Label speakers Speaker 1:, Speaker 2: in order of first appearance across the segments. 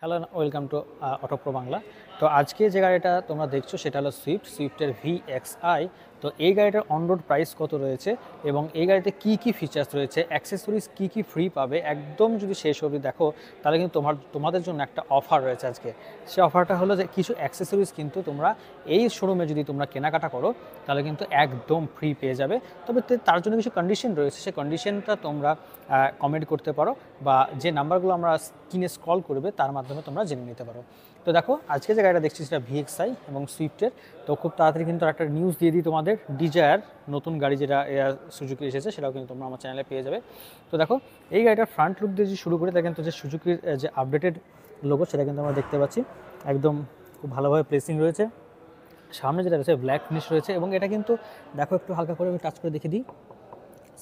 Speaker 1: Hello, welcome to Autopro Bangla. তো আজকে যে গাড়িটা তোমরা দেখছো সেটা হলো সুইফটের VXI। তো এই গাড়িটার অন রোড প্রাইস কত রয়েছে এবং এই গাড়িতে কি কি ফিচার্স রয়েছে, অ্যাক্সেসরিজ কি কি ফ্রি পাবে, একদম যদি শেষ অবধি দেখো তাহলে কিন্তু তোমাদের জন্য একটা অফার রয়েছে আজকে। সেই অফারটা হলো যে কিছু অ্যাক্সেসরিজ কিন্তু তোমরা এই শোরুমে যদি তোমরা কেনাকাটা করো তাহলে কিন্তু একদম ফ্রি পেয়ে যাবে। তবে তার জন্য কিছু কন্ডিশন রয়েছে, সেই কন্ডিশনটা তোমরা কমেন্ট করতে পারো বা যে নাম্বারগুলো আমরা স্ক্রিনে স্ক্রল করবে তার মাধ্যমে তোমরা জেনে নিতে পারো। তো দেখো আজকে যে গাড়িটা দেখছি সেটা VXI এবং সুইফটের। তো খুব তাড়াতাড়ি কিন্তু একটা নিউজ দিয়ে দিই তোমাদের, ডিজায়ার নতুন গাড়ি যেটা সুজুকি এসেছে সেটাও কিন্তু তোমরা আমার চ্যানেলে পেয়ে যাবে। তো দেখো এই গাড়িটার ফ্রন্ট লুক দিয়ে যে শুরু করে তা কিন্তু যে সুজুকির যে আপডেটেড লোগো সেটা কিন্তু আমরা দেখতে পাচ্ছি, একদম খুব ভালোভাবে প্লেসিং রয়েছে। সামনে যেটা রয়েছে ব্ল্যাক ফিনিশ রয়েছে এবং এটা কিন্তু দেখো একটু হালকা করে আমি টাচ করে দেখে দিই,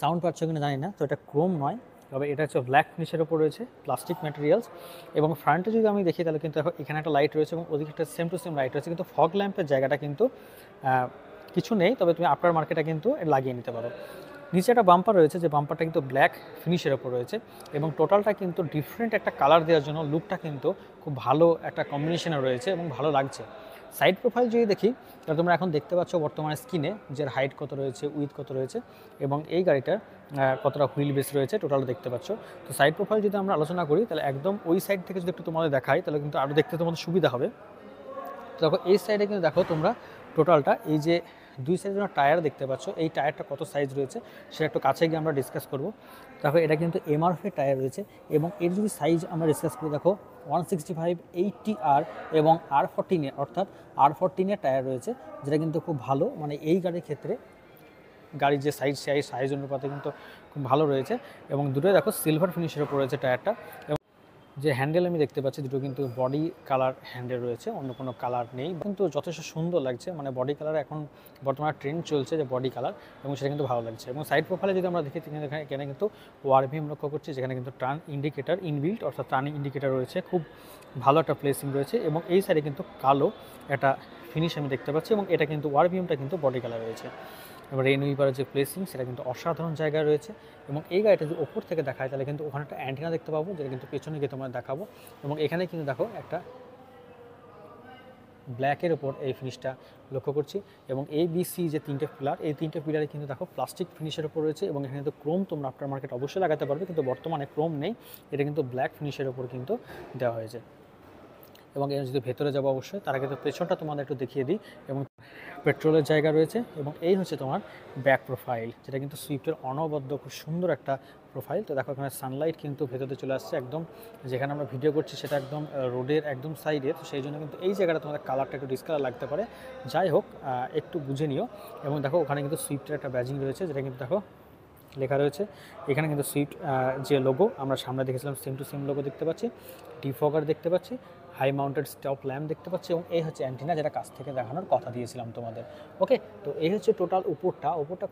Speaker 1: সাউন্ড পাচ্ছ কিনা জানি না। তো এটা ক্রোম নয়, তবে এটা হচ্ছে ব্ল্যাক ফিনিশের ওপর রয়েছে, প্লাস্টিক ম্যাটেরিয়ালস। এবং ফ্রন্টে যদি আমি দেখি তাহলে কিন্তু এখানে একটা লাইট রয়েছে এবং ওদিকে একটা সেম টু সেম লাইট রয়েছে, কিন্তু ফগ ল্যাম্পের জায়গাটা কিন্তু কিছু নেই, তবে তুমি আফটার মার্কেটে কিন্তু লাগিয়ে নিতে পারো। নিচে একটা বাম্পার রয়েছে, যে বাম্পারটা কিন্তু ব্ল্যাক ফিনিশের ওপর রয়েছে এবং টোটালটা কিন্তু ডিফারেন্ট একটা কালার দেওয়ার জন্য লুকটা কিন্তু খুব ভালো একটা কম্বিনেশনে রয়েছে এবং ভালো লাগছে। সাইড প্রোফাইল যদি দেখি তাহলে তোমরা এখন দেখতে পাচ্ছ বর্তমানে স্ক্রিনে যে হাইট কত রয়েছে, উইথ কত রয়েছে এবং এই গাড়িটার কতটা হুইল বেস রয়েছে টোটাল দেখতে পাচ্ছ। তো সাইড প্রোফাইল যদি আমরা আলোচনা করি তাহলে একদম ওই সাইড থেকে যদি একটু তোমাদের দেখাই তাহলে কিন্তু আরও দেখতে তোমাদের সুবিধা হবে। তো দেখো এই সাইডে কিন্তু দেখো তোমরা টোটালটা এই যে দুই সাইডের জন্য টায়ার দেখতে পাচ্ছ, এই টায়ারটা কত সাইজ রয়েছে সেটা একটু কাছে গিয়ে আমরা ডিসকাস করব। দেখো এটা কিন্তু MRF টায়ার রয়েছে এবং এর যদি সাইজ আমরা ডিসকাস করি দেখো 165 80R এবং R14 অর্থাৎ R14 টায়ার রয়েছে, যেটা কিন্তু খুব ভালো, মানে এই গাড়ির ক্ষেত্রে গাড়ির যে সাইজ সেই সাইজ অনুপাতে কিন্তু খুব ভালো রয়েছে। এবং দুটোই দেখো সিলভার ফিনিশের উপর রয়েছে টায়ারটা। যে হ্যান্ডেল আমি দেখতে পাচ্ছি দুটো কিন্তু বডি কালার হ্যান্ডেল রয়েছে, অন্য কোনো কালার নেই, কিন্তু যথেষ্ট সুন্দর লাগছে। মানে বডি কালার এখন বর্তমানে ট্রেন্ড চলছে যে বডি কালার, এবং সেটা কিন্তু ভালো লাগছে। এবং সাইড প্রোফাইলে যদি আমরা দেখি এখানে কিন্তু ওয়ারভিএম লক্ষ্য করছি, যেখানে কিন্তু টার্ন ইন্ডিকেটার ইনবিল্ট অর্থাৎ টার্নিং ইন্ডিকেটার রয়েছে, খুব ভালো একটা প্লেসিং রয়েছে। এবং এই সাইডে কিন্তু কালো একটা ফিনিশ আমি দেখতে পাচ্ছি এবং এটা কিন্তু ওয়ারভিএমটা কিন্তু বডি কালার রয়েছে। এবার রেন উইপারের যে প্লেসিং সেটা কিন্তু অসাধারণ জায়গায় রয়েছে। এবং এই গাড়িটা যদি ওপর থেকে দেখায় তাহলে কিন্তু ওখানে একটা অ্যান্টিনা দেখতে পাবো, যেটা কিন্তু পেছনে গিয়ে তোমার দেখাবো। এবং এখানে কিন্তু দেখো একটা ব্ল্যাকের ওপর এই ফিনিশটা লক্ষ্য করছি। এবং ABC যে তিনটে পিলার, এই তিনটে পিলারে কিন্তু দেখো প্লাস্টিক ফিনিশের ওপর রয়েছে এবং এখানে কিন্তু ক্রোম তোমরা আফটার মার্কেট অবশ্যই লাগাতে পারবে, কিন্তু বর্তমানে ক্রোম নেই, এটা কিন্তু ব্ল্যাক ফিনিশের ওপর কিন্তু দেওয়া হয়েছে। এবং এর যদি ভেতরে যাবো অবশ্যই তার আগে তো পেছনটা তোমাদের একটু দেখিয়ে দিই। এবং পেট্রোলের জায়গা রয়েছে এবং এই হচ্ছে তোমার ব্যাক প্রোফাইল, যেটা কিন্তু সুইফটের অনবদ্য খুব সুন্দর একটা প্রোফাইল। তো দেখো এখানে সানলাইট কিন্তু ভেতরে চলে আসছে, একদম যেখানে আমরা ভিডিও করছি সেটা একদম রোডের একদম সাইডে, তো সেই জন্য কিন্তু এই জায়গাটা তোমাদের কালারটা একটু ডিসকালার লাগতে পারে, যাই হোক একটু বুঝে নিও। এবং দেখো ওখানে কিন্তু সুইফটের একটা ব্যাজিং রয়েছে, যেটা কিন্তু দেখো লেখা রয়েছে। এখানে কিন্তু সুইফট যে লোগো আমরা সামনে দেখেছিলাম সেম টু সেম লোগো দেখতে পাচ্ছি, ডিফগার দেখতে পাচ্ছি, হাই মাউন্টেড স্টপ ল্যাম্প দেখতে পাচ্ছি এবং এই হচ্ছে অ্যান্টিনা, যেটা কাছ থেকে দেখানোর কথা দিয়েছিলাম তোমাদের। ওকে, তো এই হচ্ছে টোটাল উপরটা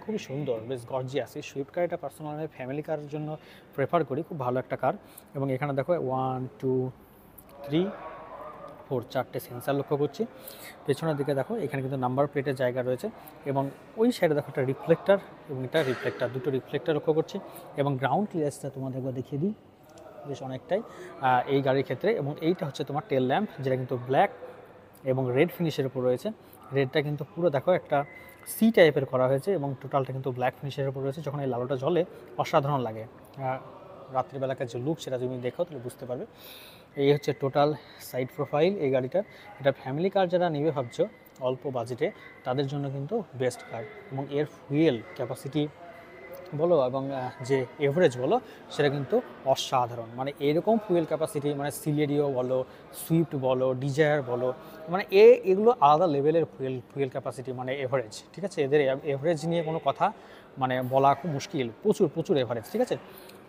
Speaker 1: খুবই সুন্দর, বেশ গর্জিয়াস। এই সুইফট কার এটা পার্সোনাল আমি ফ্যামিলি কারের জন্য প্রেফার করি, খুব ভালো একটা কার। এবং এখানে দেখো 1 2 3 4 চারটে সেন্সার লক্ষ্য করছি। পেছনের দিকে দেখো এখানে কিন্তু নাম্বার প্লেটের জায়গা রয়েছে এবং ওই সাইডে দেখো একটা রিফ্লেক্টার এবং এটা রিফ্লেক্টার, দুটো রিফ্লেক্টার লক্ষ্য করছি। এবং গ্রাউন্ড ক্লিয়ারেন্সটা তোমাদের একবার দেখিয়ে দিই, বেশ অনেকটাই এই গাড়ির ক্ষেত্রে। এবং এইটা হচ্ছে তোমার টেল ল্যাম্প, যেটা কিন্তু ব্ল্যাক এবং রেড ফিনিশের উপর রয়েছে। রেডটা কিন্তু পুরো দেখো একটা টাইপের করা হয়েছে এবং টোটালটা কিন্তু ব্ল্যাক ফিনিশের উপর রয়েছে। যখন এই লালোটা জ্বলে অসাধারণ লাগে, রাত্রিবেলাকার যে লুক সেটা তুমি দেখো তাহলে বুঝতে পারবে। এই হচ্ছে টোটাল সাইড প্রোফাইল এই গাড়িটার। এটা ফ্যামিলি কার যারা নেবে ভাবছো অল্প বাজেটে, তাদের জন্য কিন্তু বেস্ট কার। এবং এর ফুয়েল ক্যাপাসিটি বলো এবং যে এভারেজ বলো সেটা কিন্তু অসাধারণ। মানে এরকম ফুয়েল ক্যাপাসিটি মানে সিলেরিও বলো, সুইফট বলো, ডিজায়ার বলো, মানে এগুলো আলাদা লেভেলের ফুয়েল ক্যাপাসিটি, মানে এভারেজ, ঠিক আছে। এদের এভারেজ নিয়ে কোনো কথা মানে বলা খুব মুশকিল, প্রচুর এভারেজ, ঠিক আছে।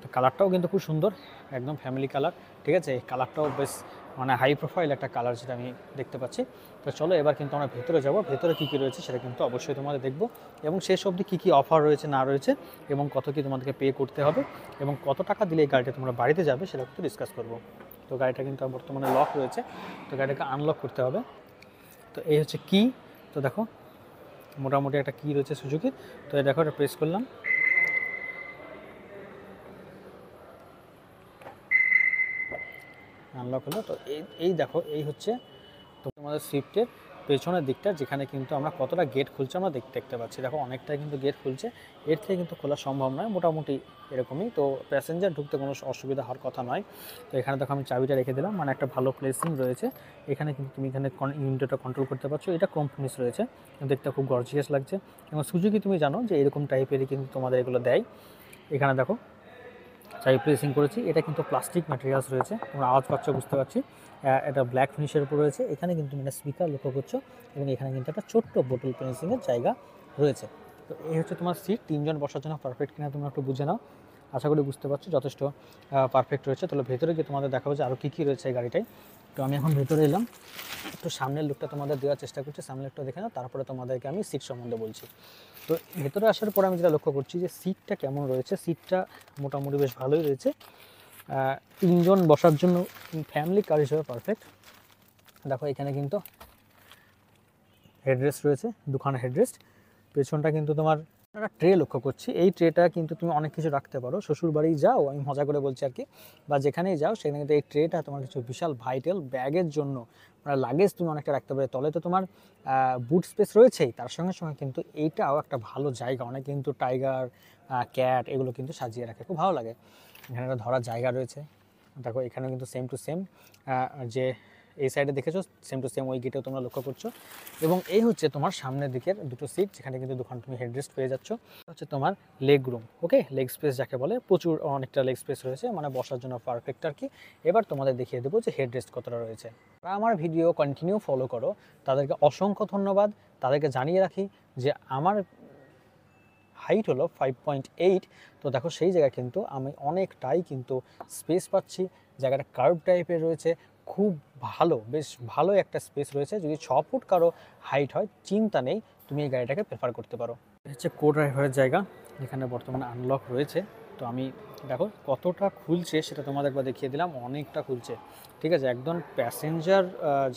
Speaker 1: তো কালারটাও কিন্তু খুব সুন্দর, একদম ফ্যামিলি কালার, ঠিক আছে। এই কালারটাও বেশ মানে হাই প্রোফাইল একটা কালার যেটা আমি দেখতে পাচ্ছি। তো চলো এবার কিন্তু আমরা ভেতরে যাব, ভেতরে কী কী রয়েছে সেটা কিন্তু অবশ্যই তোমাদের দেখবো এবং শেষ অবধি কী কী অফার রয়েছে না রয়েছে এবং কত কী তোমাদেরকে পে করতে হবে এবং কত টাকা দিলে এই গাড়িটা তোমরা বাড়িতে যাবে সেটা কিন্তু ডিসকাস করবো। তো গাড়িটা কিন্তু বর্তমানে লক রয়েছে, তো গাড়িটাকে আনলক করতে হবে। তো এই হচ্ছে কি, তো দেখো মোটামুটি একটা কি রয়েছে সুজুকির। তো এই দেখো এটা প্রেস করলাম, আনলক হলো। তো এই দেখো এই হচ্ছে তোমাদের সুইফটের পেছনের দিকটা, যেখানে কিন্তু আমরা কতটা গেট খুলছে আমরা দেখতে পাচ্ছি। দেখো অনেকটাই কিন্তু গেট খুলছে, এর থেকে কিন্তু খোলা সম্ভব নয়, মোটামুটি এরকমই। তো প্যাসেঞ্জার ঢুকতে কোনো অসুবিধা হওয়ার কথা নয়। তো এখানে দেখো আমি চাবিটা রেখে দিলাম, মানে একটা ভালো প্লেসিং রয়েছে এখানে, কিন্তু তুমি এখানে উইন্ডোটা কন্ট্রোল করতে পারছো। এটা ক্রোম ফিনিশ রয়েছে, দেখতে খুব গর্জিয়াস লাগছে। এবং সুজুকি তুমি জানো যে এরকম টাইপেরই কিন্তু তোমাদের এগুলো দেয়। এখানে দেখো চাবি প্লেসিং করেছি, এটা কিন্তু প্লাস্টিক ম্যাটেরিয়ালস রয়েছে, তোমরা আওয়াজ পাচ্ছ বুঝতে পারছি। এটা ব্ল্যাক ফিনিশের উপর রয়েছে। এখানে কিন্তু একটা স্পিকার লক্ষ্য করছো, এবং এখানে কিন্তু একটা ছোট্ট বোতল ফিনিশিংয়ের জায়গা রয়েছে। তো এই হচ্ছে তোমার সিট, 3 জন বসার জন্য পারফেক্ট কিনা তোমরা একটু বুঝে নাও। আশা করি বুঝতে পারছো যথেষ্ট পারফেক্ট রয়েছে। তাহলে ভেতরে গিয়ে তোমাদের দেখাবো যে আরও কী কী রয়েছে এই গাড়িটায়। তো আমি এখন ভেতরে এলাম, একটু সামনের লুকটা তোমাদের দেওয়ার চেষ্টা করছি, সামনের লুকটা দেখে নাও, তারপরে তোমাদেরকে আমি সিট সম্বন্ধে বলছি। তো ভেতরে আসার পর আমি যেটা লক্ষ্য করছি যে সিটটা কেমন রয়েছে, সিটটা মোটামুটি বেশ ভালোই রয়েছে। 3 জন বসার জন্য ফ্যামিলি কার হিসেবে পারফেক্ট। দেখো এখানে কিন্তু হেডরেস্ট রয়েছে, দুখানা হেডরেস্ট। পেছনটা কিন্তু তোমার একটা ট্রে লক্ষ্য করছি, এই ট্রেটা কিন্তু তুমি অনেক কিছু রাখতে পারো। শ্বশুর বাড়ি যাও, আমি মজা করে বলছি আর কি, বা যেখানেই যাও সেখানে কিন্তু এই ট্রেটা তোমার কিছু বিশাল ভাইটাল ব্যাগের জন্য, মানে লাগেজ তুমি অনেকটা রাখতে পারো। তলে তো তোমার বুট স্পেস রয়েছেই, তার সঙ্গে সঙ্গে কিন্তু এইটাও একটা ভালো জায়গা। অনেক কিন্তু টাইগার, ক্যাট এগুলো কিন্তু সাজিয়ে রাখে, খুব ভালো লাগে। এখানে একটা ধরার জায়গা রয়েছে। দেখো এখানেও কিন্তু সেম টু সেম, যে এই সাইডে দেখেছো সেম টু সেম ওই গেটেও তোমরা লক্ষ্য করছো। এবং এই হচ্ছে তোমার সামনের দিকের দুটো সিট, যেখানে কিন্তু দুখান তুমি হেডরেস্ট পেয়ে যাচ্ছ। হচ্ছে তোমার লেগ রুম, ওকে, লেগ স্পেস যাকে বলে, প্রচুর অনেকটা লেগ স্পেস রয়েছে, মানে বসার জন্য পারফেক্ট আর কি। এবার তোমাদের দেখিয়ে দেবো যে হেডরেস্ট কতটা রয়েছে। আমার ভিডিও কন্টিনিউ ফলো করো, তাদেরকে অসংখ্য ধন্যবাদ। তাদেরকে জানিয়ে রাখি যে আমার হাইট হলো 5.8। তো দেখো সেই জায়গায় কিন্তু আমি অনেকটাই কিন্তু স্পেস পাচ্ছি, জায়গাটা কার্ভ টাইপের রয়েছে, খুব ভালো, বেশ ভালো একটা স্পেস রয়েছে। যদি 6 ফুট কারো হাইট হয় চিন্তা নেই, তুমি এই গাড়িটাকে প্রেফার করতে পারো। এটা হচ্ছে কো ড্রাইভারের জায়গা, যেখানে বর্তমানে আনলক রয়েছে। তো আমি দেখো কতটা খুলছে সেটা তোমাদের একবার দেখিয়ে দিলাম, অনেকটা খুলছে, ঠিক আছে। একদম প্যাসেঞ্জার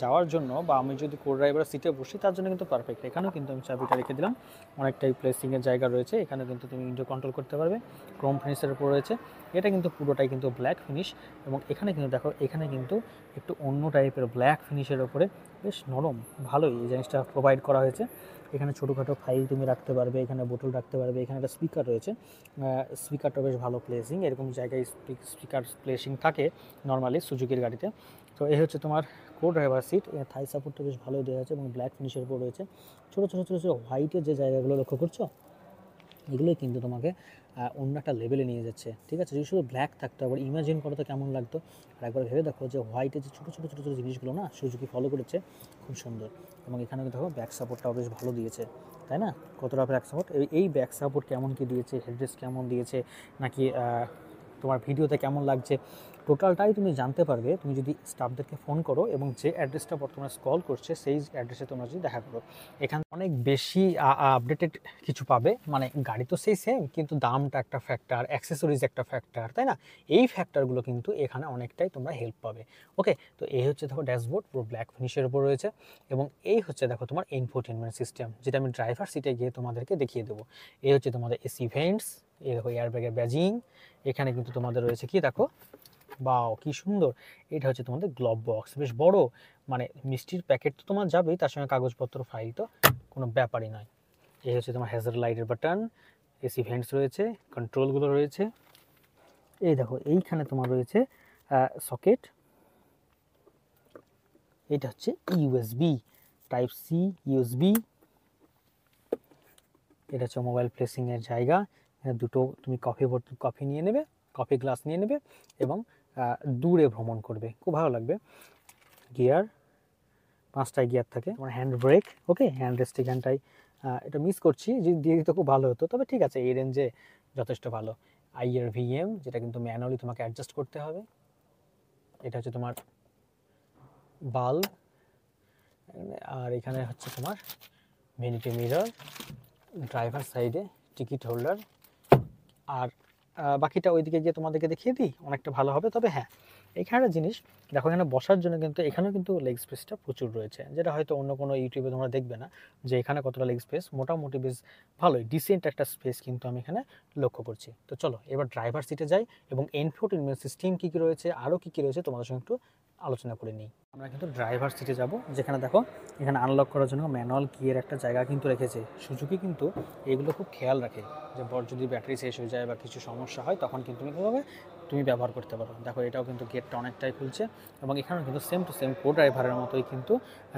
Speaker 1: যাওয়ার জন্য, বা আমি যদি কো ড্রাইভারের সিটে বসি তার জন্য কিন্তু পারফেক্ট। এখানেও কিন্তু আমি চাবিটা রেখে দিলাম, অনেকটাই প্লেসিংয়ের জায়গা রয়েছে। এখানে কিন্তু তুমি উইন্ডো কন্ট্রোল করতে পারবে, ক্রোম ফিনিশের উপর রয়েছে। এটা কিন্তু পুরোটাই কিন্তু ব্ল্যাক ফিনিশ, এবং এখানে কিন্তু দেখো এখানে কিন্তু একটু অন্য টাইপের ব্ল্যাক ফিনিশের ওপরে বেশ নরম, ভালোই এই জিনিসটা প্রোভাইড করা হয়েছে। এখানে ছোটোখাটো ফাইল তুমি রাখতে পারবে, এখানে বোতল রাখতে পারবে। এখানে একটা স্পিকার রয়েছে, স্পিকারটা বেশ ভালো প্লেসিং, এরকম জায়গায় স্পিকার প্লেসিং থাকে নর্মালি সুজুকির গাড়িতে। তো এই হচ্ছে তোমার কো ড্রাইভার সিট, থাই সাপোর্টটা বেশ ভালো দেওয়া আছে এবং ব্ল্যাক ফিনিশের উপর রয়েছে। ছোটো ছোটো ছোটো ছোটো হোয়াইটের যে জায়গাগুলো লক্ষ্য করছো, এগুলোই কিন্তু তোমাকে অন্য একটা লেভেলে নিয়ে যাচ্ছে, ঠিক আছে। যদি শুধু ব্ল্যাক থাকতো, আবার ইমাজিন করো তো কেমন লাগতো। আর একবার ভেবে দেখো যে হোয়াইটের যে ছোটো ছোটো ছোটো ছোটো জিনিসগুলো না সুজুকি ফলো করেছে, খুব সুন্দর। এবং এখানে দেখো ব্যাক সাপোর্টটাও বেশ ভালো দিয়েছে, তাই না? কতটা ব্যাক সাপোর্ট, এই ব্যাক সাপোর্ট কেমন কি দিয়েছে, হেডরেস্ট কেমন দিয়েছে, নাকি তোমার ভিডিওতে কেমন লাগছে, টোটালটাই তুমি জানতে পারবে তুমি যদি স্টাফদেরকে ফোন করো, এবং যে অ্যাড্রেসটা বর্তমানে স্ক্রল করছে সেই অ্যাড্রেসে তোমরা যদি দেখা করো। এখানে অনেক বেশি আপডেটেড কিছু পাবে, মানে গাড়ি তো সেই সেম, কিন্তু দামটা একটা ফ্যাক্টর, অ্যাক্সেসরিজ একটা ফ্যাক্টর, তাই না? এই ফ্যাক্টরগুলো কিন্তু এখানে অনেকটাই তোমরা হেল্প পাবে। ওকে, তো এই হচ্ছে দেখো ড্যাশবোর্ড পুরো ব্ল্যাক ফিনিশের উপর রয়েছে, এবং এই হচ্ছে দেখো তোমার ইনফোটেনমেন্ট সিস্টেম, যেটা আমি ড্রাইভার সিটে গিয়ে তোমাদেরকে দেখিয়ে দেবো। এই হচ্ছে তোমাদের এসি ভেন্টস, এই দেখো এয়ারব্যাগের ব্যাজিং। এখানে কিন্তু তোমাদের রয়েছে কি দেখো, বাও কি সুন্দর, এটা হচ্ছে তোমাদের গ্লোভ বক্স, বেশ বড়, মানে মিষ্টির প্যাকেট তো তোমার যাবেই, তার সঙ্গে কাগজপত্র ফাইল তো কোনো ব্যাপারই নয়। এই হচ্ছে তোমার হ্যাজার লাইটের বাটন, এসি ভেন্টস রয়েছে, কন্ট্রোলগুলো রয়েছে। এই দেখো এইখানে তোমার রয়েছে সকেট, এটা হচ্ছে ইউএসবি টাইপ সি ইউএসবি। এটা হচ্ছে মোবাইল প্লেসিংয়ের জায়গা, দুটো তুমি কফি নিয়ে নেবে, কফি গ্লাস নিয়ে নেবে, এবং দূরে ভ্রমণ করবে, খুব ভালো লাগবে। গিয়ার, 5টা গিয়ার থাকে, তোমার হ্যান্ড ব্রেক, ওকে, হ্যান্ড রেস্ট এখানটাই এটা মিস করছি, যদি দিয়ে দিত খুব ভালো হতো, তবে ঠিক আছে এই রেঞ্জে যথেষ্ট ভালো। IRVM, যেটা কিন্তু ম্যানুয়ালি তোমাকে অ্যাডজাস্ট করতে হবে। এটা হচ্ছে তোমার বাল্ব, আর এখানে হচ্ছে তোমার ভ্যানিটি মিরর, ড্রাইভার সাইডে টিকিট হোল্ডার। আর বাকিটা ওইদিকে গিয়ে তোমাদেরকে দেখিয়ে দিই, অনেকটা ভালো হবে। তবে হ্যাঁ, এখানে একটা জিনিস দেখো, এখানে বসার জন্য কিন্তু এখানেও কিন্তু লেগ স্পেসটা প্রচুর রয়েছে, যেটা হয়তো অন্য কোনো ইউটিউবে তোমরা দেখবে না, যে এখানে কতটা লেগ স্পেস, মোটামুটি বেশ ভালোই ডিসেন্ট একটা স্পেস কিন্তু আমি এখানে লক্ষ্য করছি। তো চলো এবার ড্রাইভার সিটে যাই, এবং ইনফোটেইনমেন্ট সিস্টেম কী কী রয়েছে, আরও কী কী রয়েছে তোমাদের সঙ্গে একটু আলোচনা করে নিই। আমরা কিন্তু ড্রাইভার সিটে যাব, যেখানে দেখো এখানে আনলক করার জন্য ম্যানুয়াল কিয়ের একটা জায়গা কিন্তু রেখেছে। সুজুকি কিন্তু এগুলো খুব খেয়াল রাখে যে যদি ব্যাটারি শেষ হয়ে যায় বা কিছু সমস্যা হয় তখন কিন্তু কীভাবে তুমি ব্যবহার করতে পারো। দেখো এটাও কিন্তু গেটটা অনেকটাই খুলছে এবং এখানেও কিন্তু সেম টু সেম কো ড্রাইভারের মতোই কিন্তু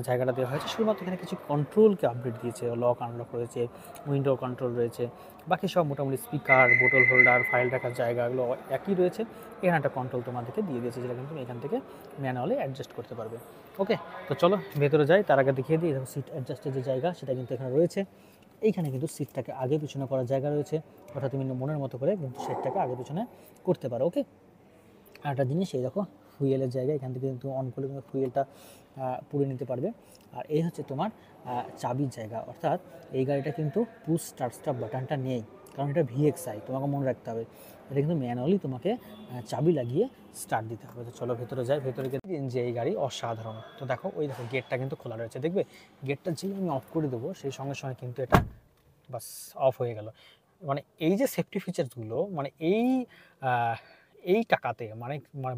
Speaker 1: জায়গাটা দেওয়া হয়েছে। শুধুমাত্র এখানে কিছু কন্ট্রোলকে আপডেট দিয়েছে, লক আনলক রয়েছে, উইন্ডো কন্ট্রোল রয়েছে, বাকি সব মোটামুটি স্পিকার, বোতল হোল্ডার, ফাইল রাখার জায়গাগুলো একই রয়েছে। এখানে একটা কন্ট্রোল তোমাদেরকে দিয়ে দিয়েছে, যেটা কিন্তু তুমি এখান থেকে ম্যানুয়ালি অ্যাডজাস্ট করতে পারবে। ওকে, তো চলো ভেতরে যাই। তার আগে দেখিয়ে দিই, দেখো সিট অ্যাডজাস্টের যে জায়গা সেটা কিন্তু এখানে রয়েছে। এইখানে কিন্তু সিটটাকে আগে পিছনে করার জায়গা রয়েছে, অর্থাৎ তুমি মনের মতো করে কিন্তু সিটটাকে আগে পিছনে করতে পারো। ওকে, আর একটা জিনিস এই দেখো ফুয়েলের জায়গা, এখান থেকে কিন্তু অন করলে তুমি ফুয়েলটা পুড়ে নিতে পারবে। আর এই হচ্ছে তোমার চাবির জায়গা, অর্থাৎ এই গাড়িটা কিন্তু পুশ স্টার্ট বাটনটা নেই, কারণ এটা ভিএক্সআই, তোমাকে মনে রাখতে হবে এটা কিন্তু ম্যানুয়ালি তোমাকে চাবি লাগিয়ে স্টার্ট দিতে হবে। তো চলো ভেতরে যাই। ভেতরে গিয়ে যে এই গাড়ি অসাধারণ। তো দেখো ওই দেখো গেটটা কিন্তু খোলা রয়েছে, দেখবে গেটটা যেই আমি অফ করে দেবো সেই সঙ্গে সঙ্গে কিন্তু এটা বাস অফ হয়ে গেল। মানে এই যে সেফটি ফিচার্সগুলো, মানে এই টাকাতে, মানে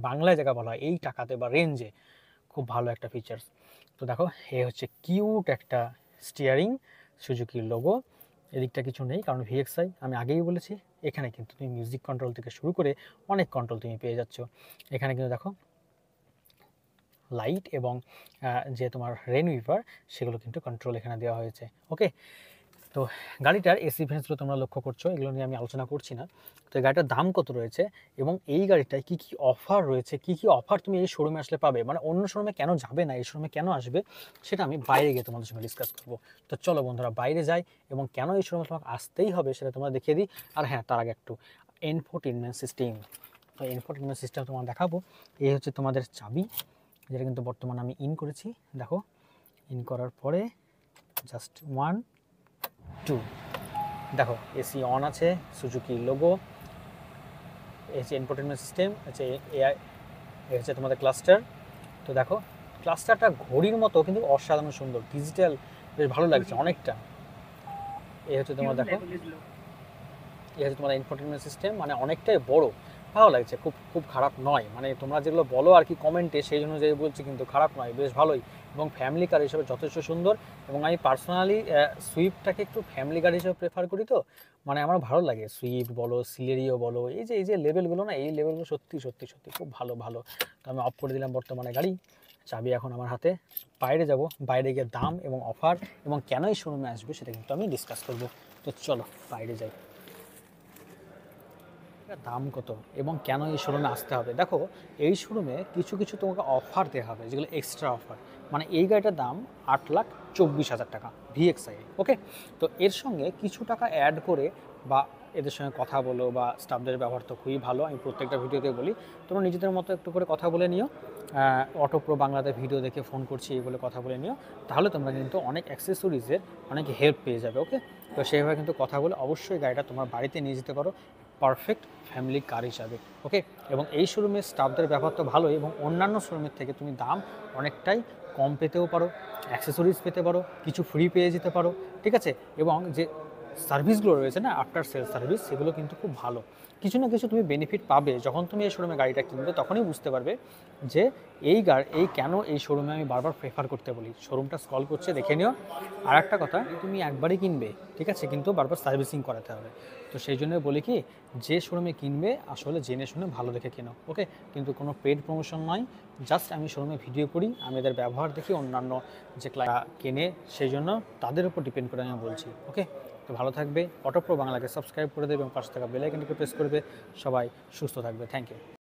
Speaker 1: বাংলায় জায়গা বলা হয় এই টাকাতে বা রেঞ্জে খুব ভালো একটা ফিচার্স। তো দেখো এ হচ্ছে কিউট একটা স্টিয়ারিং, সুজুকির লোগো। এদিকটা কিছু নেই কারণ ভিএক্সআই, আমি আগেই বলেছি। এখানে কিন্তু তুমি মিউজিক কন্ট্রোল থেকে শুরু করে অনেক কন্ট্রোল তুমি পেয়ে যাচ্ছ। এখানে কিন্তু দেখো লাইট এবং যে তোমার রেন উইপার সেগুলো কিন্তু কন্ট্রোল এখানে দেওয়া হয়েছে। ওকে, তো গাড়িটার এসি ভেন্টসগুলো তোমরা লক্ষ্য করছো, এগুলো নিয়ে আমি আলোচনা করছি না। তো এই গাড়িটার দাম কত রয়েছে এবং এই গাড়িটায় কী কী অফার রয়েছে, কী কী অফার তুমি এই শোরুমে আসলে পাবে, মানে অন্য শোরুমে কেন যাবে না, এই শোরুমে কেন আসবে, সেটা আমি বাইরে গিয়ে তোমাদের সঙ্গে ডিসকাস করবো। তো চলো বন্ধুরা বাইরে যাই এবং কেন এই শোরুমে তোমাকে আসতেই হবে সেটা তোমরা দেখিয়ে দিই। আর হ্যাঁ, তার আগে একটু ইনফোটেইনমেন্ট সিস্টেম, তো ইনফোটেইনমেন্ট সিস্টেম তোমার দেখাবো। এই হচ্ছে তোমাদের চাবি, যেটা কিন্তু বর্তমানে আমি ইন করেছি। দেখো ইন করার পরে জাস্ট 1 2, দেখো এসি অন আছে, সুজুকি লোগো, এই হচ্ছে ইনফোটেইনমেন্ট সিস্টেম, হচ্ছে এআই, এই হচ্ছে তোমাদের ক্লাস্টার। তো দেখো ক্লাস্টারটা ঘড়ির মতো কিন্তু অসাধারণ সুন্দর, ডিজিটাল, বেশ ভালো লাগছে অনেকটা। এই হচ্ছে তোমার দেখো, এই হচ্ছে তোমার ইনফোটেইনমেন্ট সিস্টেম, মানে অনেকটাই বড়, ভালো লাগছে, খুব খুব খারাপ নয়। মানে তোমরা যেগুলো বলো আর কি কমেন্টে, সেই জন্য যে বলছি, কিন্তু খারাপ নয়, বেশ ভালোই এবং ফ্যামিলি কার হিসেবে যথেষ্ট সুন্দর। এবং আমি পার্সোনালি সুইফটটাকে একটু ফ্যামিলি কার হিসেবে প্রেফার করি। তো মানে আমার ভালো লাগে সুইফট বলো, সিলেরিও বলো, এই যে লেভেলগুলো না, এই লেভেলগুলো সত্যি সত্যি সত্যি খুব ভালো ভালো। তো আমি অফ করে দিলাম বর্তমানে গাড়ি, চাবি এখন আমার হাতে। বাইরে যাব, বাইরে গিয়ে দাম এবং অফার এবং কেন এই শোরুমে আসবে সেটা কিন্তু আমি ডিসকাস করব। তো চলো বাইরে যাই। দাম কত এবং কেন এই শোরুমে আসতে হবে, দেখো এই শোরুমে কিছু কিছু তোমাকে অফার দেওয়া হবে, যেগুলো এক্সট্রা অফার। মানে এই গাড়িটার দাম 8,24,000 টাকা ভিএক্সআই। ওকে, তো এর সঙ্গে কিছু টাকা অ্যাড করে বা এদের সঙ্গে কথা বলো, বা স্টাফদের ব্যবহার তো খুবই ভালো, আমি প্রত্যেকটা ভিডিওতে বলি, তোমরা নিজেদের মতো একটু করে কথা বলে নিও। অটো প্রো বাংলাতে ভিডিও দেখে ফোন করছি এই বলে কথা বলে নিও, তাহলে তোমরা কিন্তু অনেক অ্যাক্সেসরিজের অনেক হেল্প পেয়ে যাবে। ওকে, তো সেইভাবে কিন্তু কথা বলে অবশ্যই গাড়িটা তোমার বাড়িতে নিয়ে যেতে পারো পারফেক্ট ফ্যামিলি কার হিসাবে। ওকে, এবং এই শোরুমের স্টাফদের ব্যবহার তো ভালোই, এবং অন্যান্য শোরুমের থেকে তুমি দাম অনেকটাই কম পেতেও পারো, অ্যাক্সেসরিজ পেতে পারো, কিছু ফ্রি পেয়ে যেতে পারো। ঠিক আছে, এবং যে সার্ভিসগুলো রয়েছে না, আফটার সেল সার্ভিস, সেগুলো কিন্তু খুব ভালো। কিছু না কিছু তুমি বেনিফিট পাবে যখন তুমি এই শোরুমে গাড়িটা কিনবে, তখনই বুঝতে পারবে যে এই কেন এই শোরুমে আমি বারবার প্রেফার করতে বলি। শোরুমটা স্ক্রল করছে, দেখে নিও। আর একটা কথা, তুমি একবারই কিনবে, ঠিক আছে, কিন্তু বারবার সার্ভিসিং করাতে হবে। তো সেই জন্য বলি কি, যে শোরুমে কিনবে আসলে জেনে শুনে ভালো দেখে কেনো। ওকে, কিন্তু কোনো পেড প্রমোশন নয়, জাস্ট আমি শোরুমে ভিডিও করি, আমি এদের ব্যবহার দেখি, অন্যান্য যে ক্লায়েন্ট কেনে সেই জন্য তাদের উপর ডিপেন্ড করে আমি বলছি। ওকে, তো ভালো থাকবে, অটো প্রো বাংলাকে সাবস্ক্রাইব করে দেবে এবং পাশে থাকা বেল আইকনটিকে প্রেস করবে। সবাই সুস্থ থাকবে, থ্যাংক ইউ।